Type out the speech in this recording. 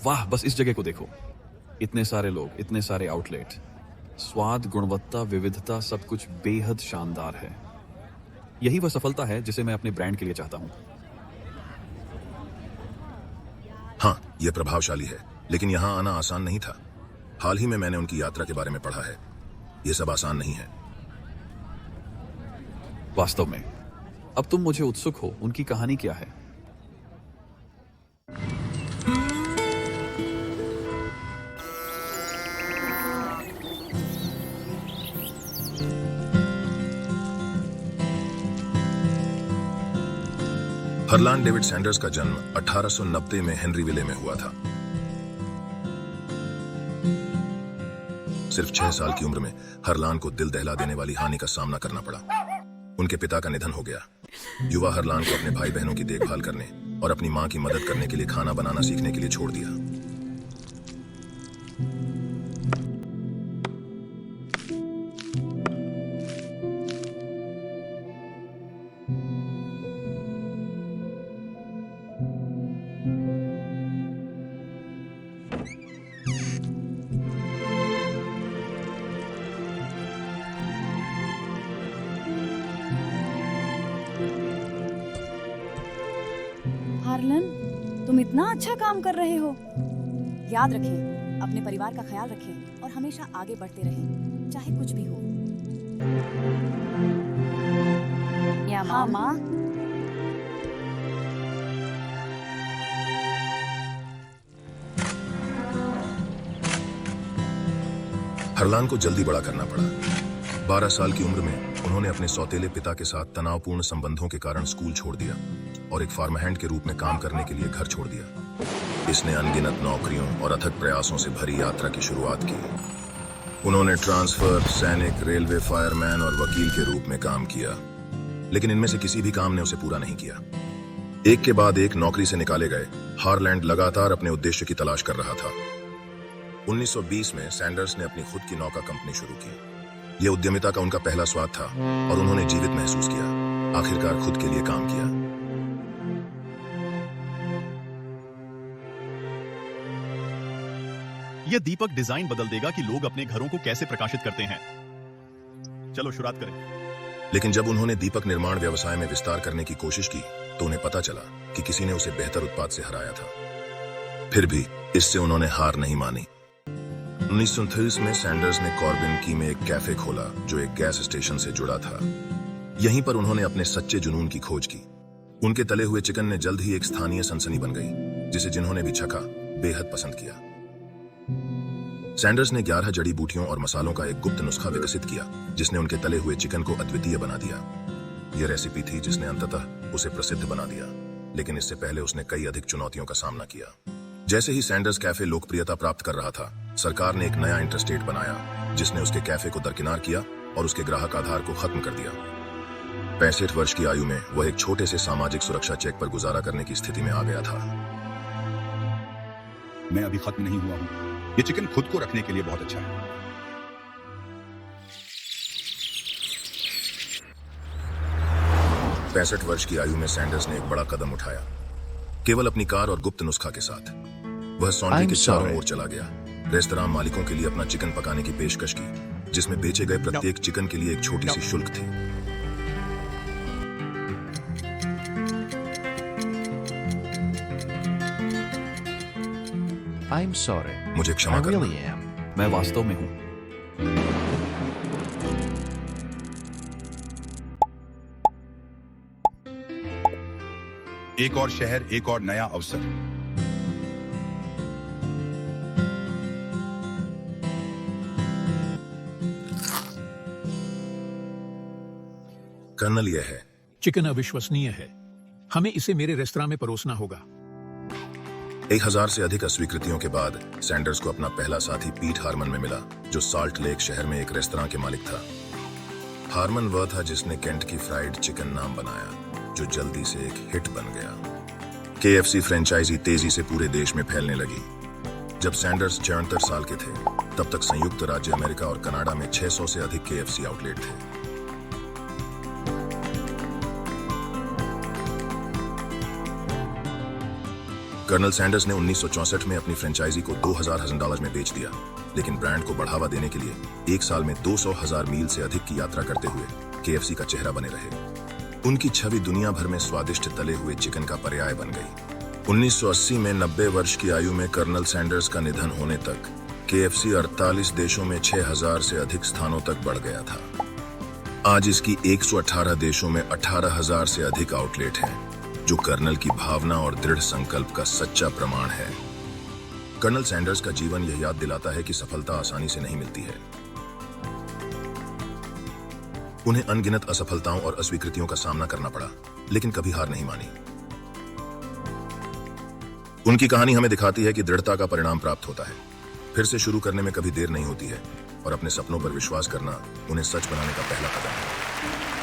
वाह, बस इस जगह को देखो। इतने सारे लोग, इतने सारे आउटलेट, स्वाद, गुणवत्ता, विविधता, सब कुछ बेहद शानदार है। यही वह सफलता है जिसे मैं अपने ब्रांड के लिए चाहता हूं। हाँ, यह प्रभावशाली है, लेकिन यहाँ आना आसान नहीं था। हाल ही में मैंने उनकी यात्रा के बारे में पढ़ा है। यह सब आसान नहीं है। वास्तव में अब तुम मुझे उत्सुक हो, उनकी कहानी क्या है? हरलान डेविड सैंडर्स का जन्म 1890 में हेनरीविले में हुआ था। सिर्फ 6 साल की उम्र में हरलान को दिल दहला देने वाली हानि का सामना करना पड़ा। उनके पिता का निधन हो गया। युवा हरलान को अपने भाई बहनों की देखभाल करने और अपनी मां की मदद करने के लिए खाना बनाना सीखने के लिए छोड़ दिया। हार्लन, तुम इतना अच्छा काम कर रहे हो। याद रखें, अपने परिवार का ख्याल रखें और हमेशा आगे बढ़ते रहें, चाहे कुछ भी हो। हाँ माँ। हरलान को जल्दी बड़ा करना पड़ा। 12 साल की उम्र में उन्होंने अपने सौतेले पिता के साथ तनावपूर्ण संबंधों के कारण स्कूल छोड़ दिया और एक फार्म हैंड के रूप में काम करने के लिए घर छोड़ दिया। इसने अनगिनत नौकरियों और अथक प्रयासों से भरी यात्रा की शुरुआत की। उन्होंने ट्रांसफर, सैनिक, रेलवे, फायरमैन और वकील के रूप में काम किया, लेकिन इनमें से किसी भी काम ने उसे पूरा नहीं किया। एक के बाद एक नौकरी से निकाले गए हारलैंड लगातार अपने उद्देश्य की तलाश कर रहा था। 1920 में सैंडर्स ने अपनी खुद की नौका कंपनी शुरू की। यह उद्यमिता का उनका पहला स्वाद था और उन्होंने जीवित महसूस किया, आखिरकार खुद के लिए काम किया। यह दीपक डिजाइन बदल देगा कि लोग अपने घरों को कैसे प्रकाशित करते हैं। चलो शुरुआत करें। लेकिन जब उन्होंने दीपक निर्माण व्यवसाय में विस्तार करने की कोशिश की तो उन्हें पता चला कि किसी ने उसे बेहतर उत्पाद से हराया था। फिर भी इससे उन्होंने हार नहीं मानी। 1930 में सैंडर्स ने कॉर्बिन की में एक कैफे खोला जो एक गैस स्टेशन से जुड़ा था। यहीं पर उन्होंने अपने सच्चे जुनून की खोज की। उनके तले हुए चिकन ने जल्द ही एक स्थानीय सनसनी बन गई, जिसे जिन्होंने भी चखा बेहद पसंद किया। सैंडर्स ने 11 जड़ी बूटियों और मसालों का एक गुप्त नुस्खा विकसित किया, जिसने उनके तले हुए चिकन को अद्वितीय बना दिया। यह रेसिपी थी जिसने अंततः उसे प्रसिद्ध बना दिया, लेकिन इससे पहले उसने कई अधिक चुनौतियों का सामना किया। जैसे ही सैंडर्स कैफे लोकप्रियता प्राप्त कर रहा था, सरकार ने एक नया इंटरस्टेट बनाया, जिसने उसके कैफे को दरकिनार किया और उसके ग्राहक आधार को खत्म कर दिया। 65 वर्ष की आयु में वह एक छोटे से सामाजिक सुरक्षा चेक पर गुजारा करने की स्थिति में आ गया था। मैं अभी खत्म नहीं हुआ हूं। ये चिकन खुद को रखने के लिए बहुत अच्छा है। 65 वर्ष की आयु में सैंडर्स ने एक बड़ा कदम उठाया, केवल अपनी कार और गुप्त नुस्खा के साथ। वह सौंदर्य के चारों ओर चला गया, रेस्तरां मालिकों के लिए अपना चिकन पकाने की पेशकश की, जिसमें बेचे गए प्रत्येक चिकन के लिए एक छोटी सी शुल्क थी। I'm sorry. मुझे क्षमा I करना। really am. मैं वास्तव में हूं। एक और शहर, एक और नया अवसर। कर्नल यह है। चिकन अविश्वसनीय है। हमें इसे मेरे रेस्तरां में परोसना होगा। 1000 से अधिक अस्वीकृतियों के बाद सैंडर्स को अपना पहला साथी पीट हार्मन में मिला, जो साल्ट लेक शहर में एक रेस्तरां के मालिक था। हार्मन वह था जिसने केंट की फ्राइड चिकन नाम बनाया, जो जल्दी से एक हिट बन गया। KFC फ्रेंचाइजी तेजी से पूरे देश में फैलने लगी। जब सैंडर्स 74 साल के थे, तब तक संयुक्त राज्य अमेरिका और कनाडा में 600 से अधिक KFC आउटलेट थे। कर्नल सैंडर्स ने 1964 में अपनी फ्रेंचाइजी को $2,000 में बेच दिया, लेकिन ब्रांड को बढ़ावा देने के लिए एक साल में 200,000 मील से अधिक की यात्रा करते हुए KFC का चेहरा बने रहे। उनकी छवि दुनिया भर में स्वादिष्ट तले हुए चिकन का पर्याय बन गई। 1980 में 90 वर्ष की आयु में कर्नल सैंडर्स का निधन होने तक KFC 48 देशों में 6,000 से अधिक स्थानों तक बढ़ गया था। आज इसकी 118 देशों में 18,000 से अधिक आउटलेट हैं, जो कर्नल की भावना और दृढ़ संकल्प का सच्चा प्रमाण है। कर्नल सैंडर्स का जीवन यह याद दिलाता है कि सफलता आसानी से नहीं मिलती है। उन्हें अनगिनत असफलताओं और अस्वीकृतियों का सामना करना पड़ा, लेकिन कभी हार नहीं मानी। उनकी कहानी हमें दिखाती है कि दृढ़ता का परिणाम प्राप्त होता है। फिर से शुरू करने में कभी देर नहीं होती है, और अपने सपनों पर विश्वास करना उन्हें सच बनाने का पहला कदम है।